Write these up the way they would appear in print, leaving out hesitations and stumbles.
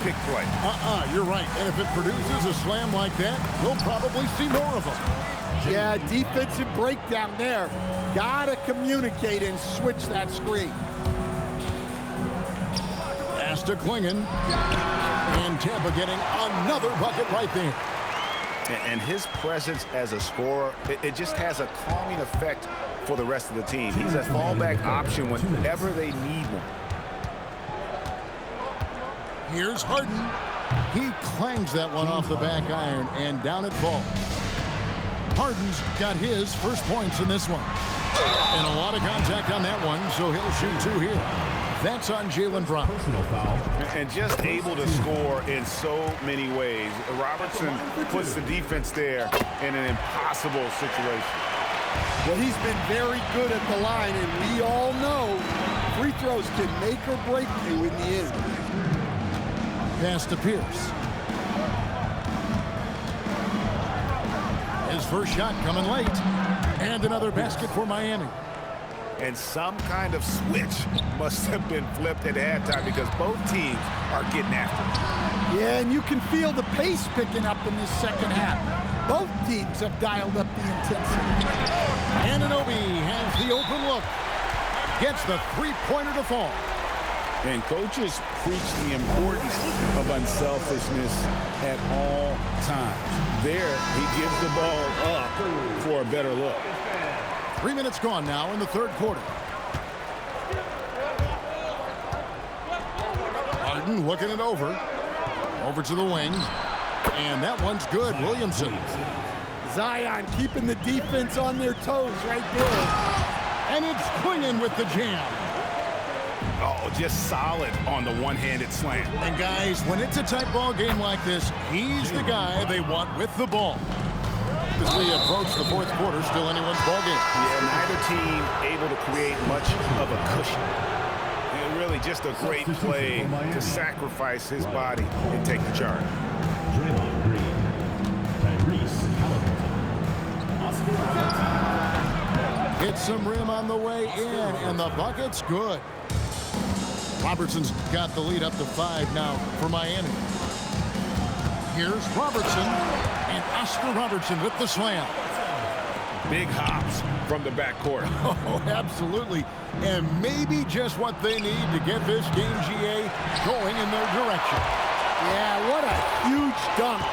pick play. You're right. And if it produces a slam like that, we'll probably see more of them. Yeah, defensive breakdown there. Gotta communicate and switch that screen. Pass to Klingon. And Tampa getting another bucket right there. And his presence as a scorer, it just has a calming effect for the rest of the team. He's a fallback option whenever they need one. Here's Harden. He clangs that one off the back iron, and down it falls. Harden's got his first points in this one. And a lot of contact on that one, so he'll shoot two here. That's on Jaylen Brown. And just able to score in so many ways. Robertson puts the defense there in an impossible situation. Well, he's been very good at the line, and we all know free throws can make or break you in the end. Pass to Pierce. His first shot coming late. And another basket for Miami. And some kind of switch must have been flipped at halftime because both teams are getting after it. Yeah, and you can feel the pace picking up in this second half. Both teams have dialed up the intensity. Anunoby has the open look. Gets the three-pointer to fall. And coaches preach the importance of unselfishness at all times. There, he gives the ball up for a better look. 3 minutes gone now in the third quarter. Harden looking it over. Over to the wing. And that one's good. Williamson. Zion keeping the defense on their toes right there. And it's Klingon with the jam. Oh, just solid on the one-handed slam. And guys, when it's a tight ball game like this, he's the guy they want with the ball. As we approach the fourth quarter, still anyone's ball game. Yeah, neither team able to create much of a cushion. And really just a great play to sacrifice his body and take the charge. Tyrese, Haliburton. Hit some rim on the way in, and the bucket's good. Robertson's got the lead up to 5 now for Miami. Here's Robertson, and Oscar Robertson with the slam. Big hops from the backcourt. Oh, absolutely. And maybe just what they need to get this game, GA, going in their direction. Yeah, what a huge dunk.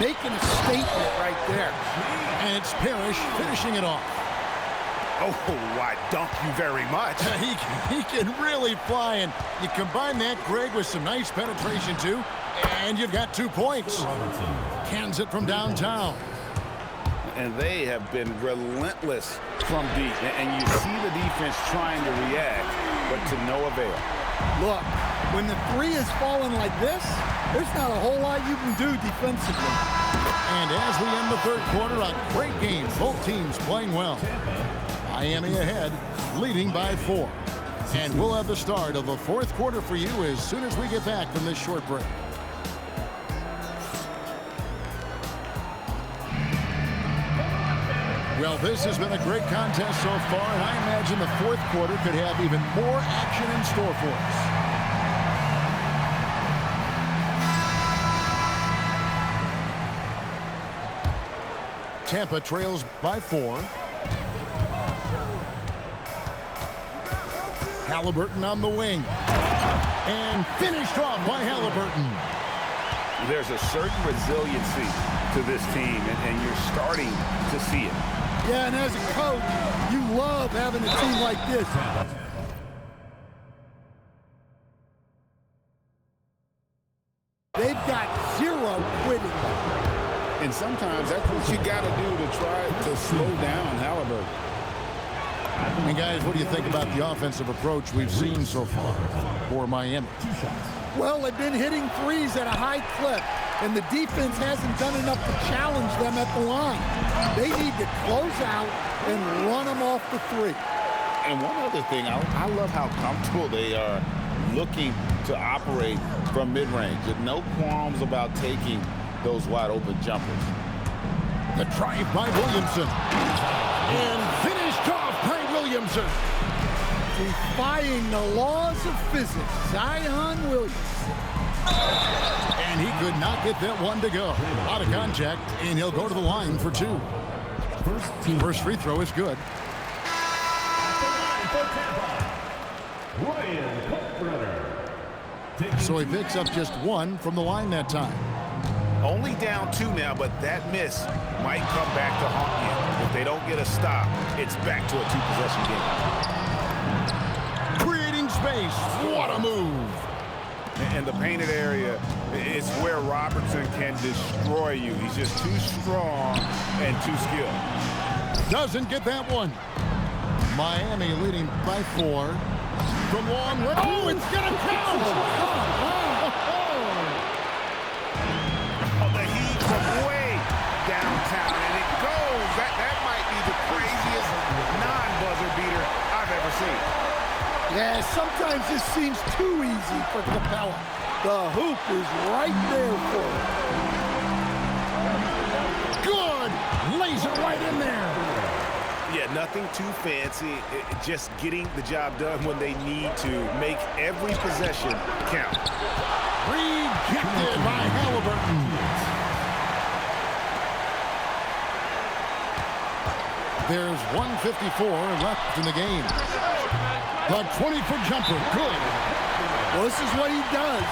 Making a statement right there. And it's Parrish finishing it off. Oh, I dunk you very much. He can really fly, and you combine that, Greg, with some nice penetration, too, and you've got 2 points. Cans it from downtown. And they have been relentless from deep. And you see the defense trying to react, but to no avail. Look, when the three is falling like this, there's not a whole lot you can do defensively. And as we end the third quarter, a great game. Both teams playing well. Miami ahead, leading by 4. And we'll have the start of the fourth quarter for you as soon as we get back from this short break. Well, this has been a great contest so far, and I imagine the fourth quarter could have even more action in store for us. Tampa trails by 4. Haliburton on the wing. And finished off by Haliburton. There's a certain resiliency to this team, and you're starting to see it. Yeah, and as a coach, you love having a team like this. They've got 0 quitting. And sometimes that's what you got to do to try to slow down Haliburton. And guys, what do you think about the offensive approach we've seen so far for Miami? Well, they've been hitting threes at a high clip, and the defense hasn't done enough to challenge them at the line. They need to close out and run them off the three. And one other thing, I love how comfortable they are looking to operate from mid-range. With no qualms about taking those wide-open jumpers. The drive by Williamson. And finished off by Williamson. Defying the laws of physics, Zion Williamson. could not get that one to go. Out of contact, and he'll go to the line for two. First free throw is good. So he picks up just one from the line that time. Only down two now, but that miss might come back to haunt you. If they don't get a stop, it's back to a two-possession game. Creating space. What a move. And the painted area is where Robertson can destroy you. He's just too strong and too skilled. Doesn't get that one. Miami leading by 4. From long range. Oh, it's going to count. Oh, the heat from way downtown, and it goes. That might be the craziest non-buzzer beater I've ever seen. Yeah, sometimes this seems too easy for Capella. The hoop is right there for him. Good. Laser right in there. Yeah, nothing too fancy. Just getting the job done when they need to. Make every possession count. Rejected by Haliburton. There's 1:54 left in the game. The 20-foot jumper, good. Well, this is what he does.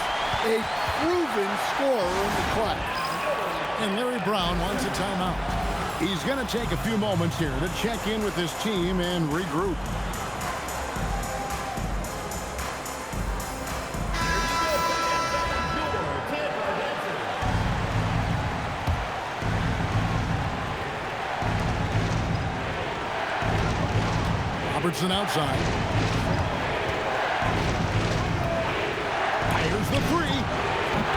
A proven scorer in the clutch. And Larry Brown wants a timeout. He's going to take a few moments here to check in with his team and regroup. Robertson outside. Fires the three.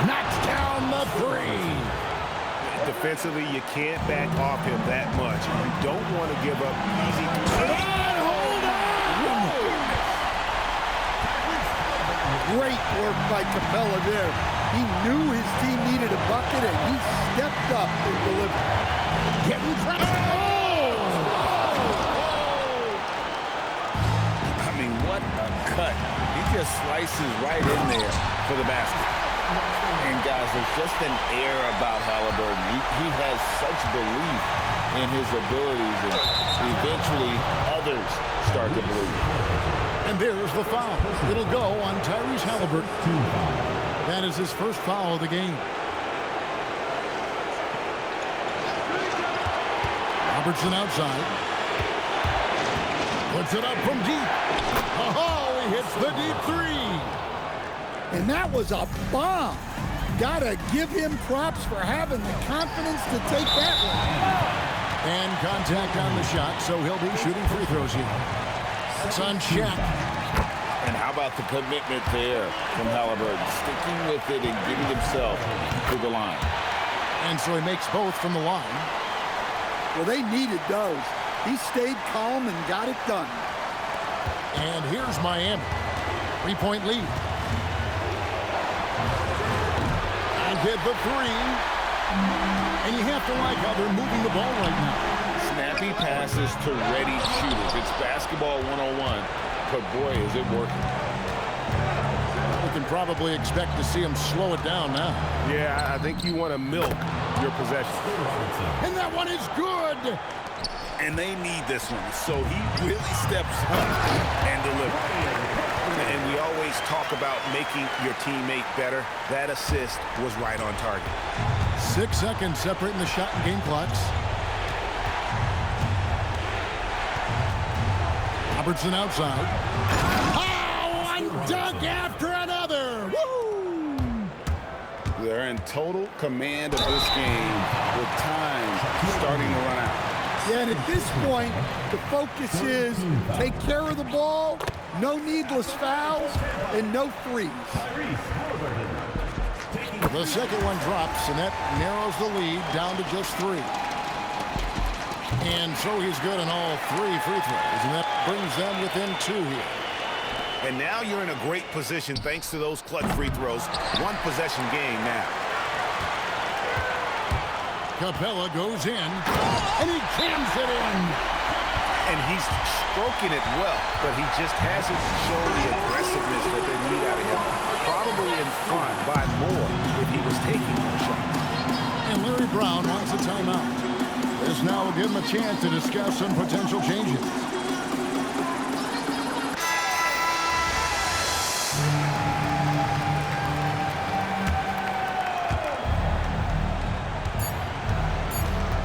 Knocks down the three. Defensively, you can't back off him that much. You don't want to give up easy. Hold on! Great work by Capella there. He knew his team needed a bucket, and he stepped up and delivered. Getting pressure. I mean, what a cut. He just slices right in there for the basket. And guys, there's just an air about Haliburton. He has such belief in his abilities, and eventually others start to believe. And there's the foul. It'll go on Tyrese Haliburton. That is his first foul of the game. Robertson outside. Puts it up from deep. Oh, he hits the deep three. And that was a bomb. Gotta give him props for having the confidence to take that one. And contact on the shot, so he'll be shooting free throws here. It's on check. And how about the commitment there from Haliburton, sticking with it and getting himself to the line. And so he makes both from the line. Well, they needed those. He stayed calm and got it done. And here's Miami. 3-point lead. And hit the three. And you have to like how they're moving the ball right now. Snappy passes to ready shooters. It's basketball 101, but boy, is it working. We can probably expect to see him slow it down now. Yeah, I think you want to milk your possession. And that one is good. And they need this one, so he really steps up and delivers. And we always talk about making your teammate better. That assist was right on target. 6 seconds separating the shot and game clocks. Robertson outside. Oh, one dunk after another. Woo! They're in total command of this game with time starting to run out. Yeah, and at this point, the focus is take care of the ball, no needless fouls, and no threes. The second one drops, and that narrows the lead down to just 3. And so he's good on all 3 free throws, and that brings them within 2 here. And now you're in a great position thanks to those clutch free throws. One possession game now. Capella goes in, and he jams it in. And he's stroking it well, but he just hasn't shown the aggressiveness that they need out of him. probably in front by more if he was taking more shots. And Larry Brown wants a timeout. This now will give him a chance to discuss some potential changes.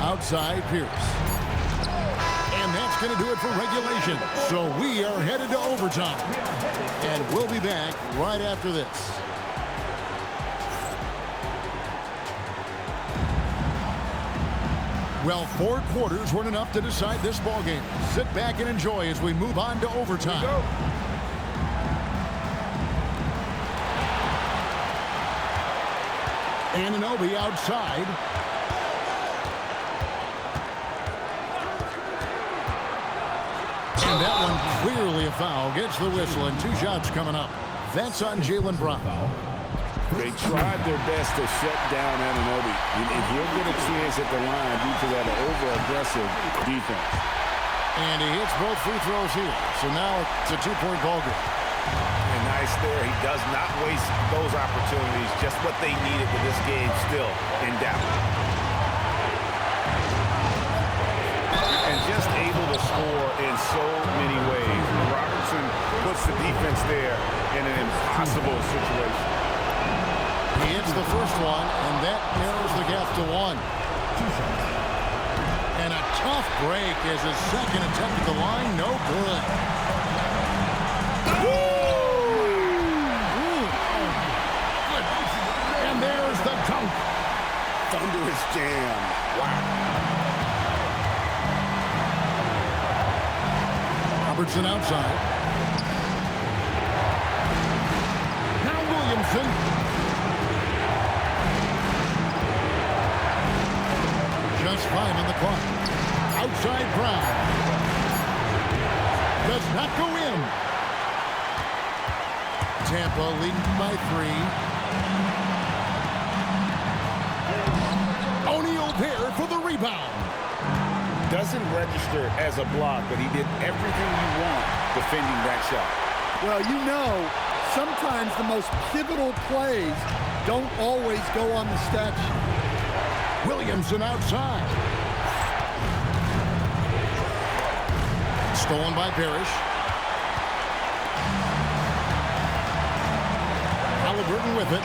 Outside Pierce. And that's going to do it for regulation. So we are headed to overtime. And we'll be back right after this. Well, 4 quarters weren't enough to decide this ballgame. Sit back and enjoy as we move on to overtime. Anunoby outside. And that one clearly a foul. Gets the whistle and 2 shots coming up. That's on Jaylen Brown. They tried their best to shut down Anunoby, and he'll get a chance at the line due to that over-aggressive defense. And he hits both free throws here. So now it's a 2-point ballgame. And nice there. He does not waste those opportunities. Just what they needed with this game still in doubt. And just able to score in so many ways. Robertson puts the defense there in an impossible situation. He hits the first one, and that narrows the gap to 1. And a tough break as his second attempt at the line, no good. Good. And there's the dunk. Thunderous jam. Wow. Robertson outside. Now Williamson. Just 5 on the clock. Outside Brown. Does not go in. Tampa leading by 3. O'Neal there for the rebound. Doesn't register as a block, but he did everything you want defending that shot. Well, you know, sometimes the most pivotal plays don't always go on the stat sheet. Williamson outside. Stolen by Parrish. Haliburton with it.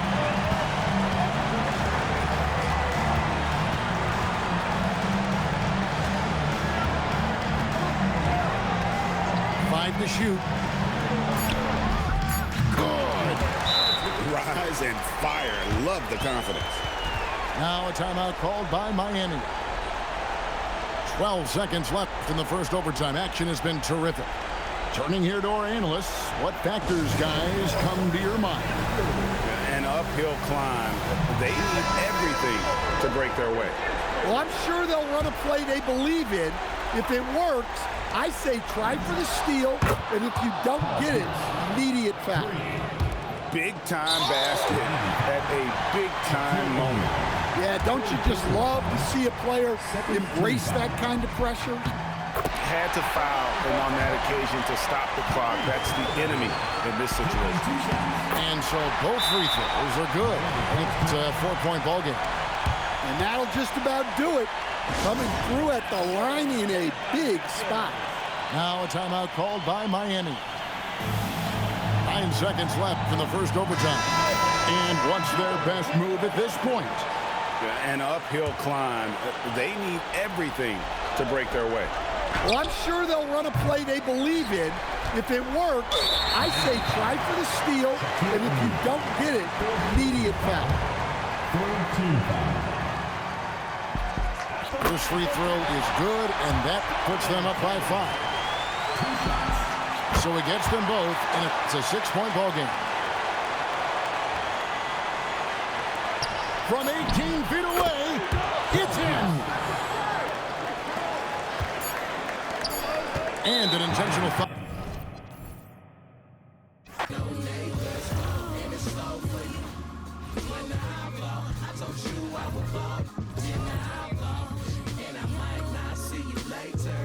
Five to shoot. Good. Rise and fire. Love the confidence. Now a timeout called by Miami. 12 seconds left in the first overtime. Action has been terrific. Turning here to our analysts. What factors, guys, come to your mind? An uphill climb. They need everything to break their way. Well, I'm sure they'll run a play they believe in. If it works, I say try for the steal, and if you don't get it, immediate foul. Big-time basket at a big-time moment. Yeah, don't you just love to see a player embrace that kind of pressure? Had to foul, and on that occasion to stop the clock. That's the enemy in this situation. And so both free throws are good. It's a 4-point ballgame. And that'll just about do it. Coming through at the line in a big spot. Now a timeout called by Miami. 9 seconds left in the first overtime. And what's their best move at this point? An uphill climb. They need everything to break their way. Well, I'm sure they'll run a play they believe in. If it works, I say try for the steal, and if you don't get it, immediate foul. First free throw is good, and that puts them up by 5. So he gets them both, and it's a 6-point ballgame. From 18 feet away, it's in. And an intentional foul. And I might not see you later.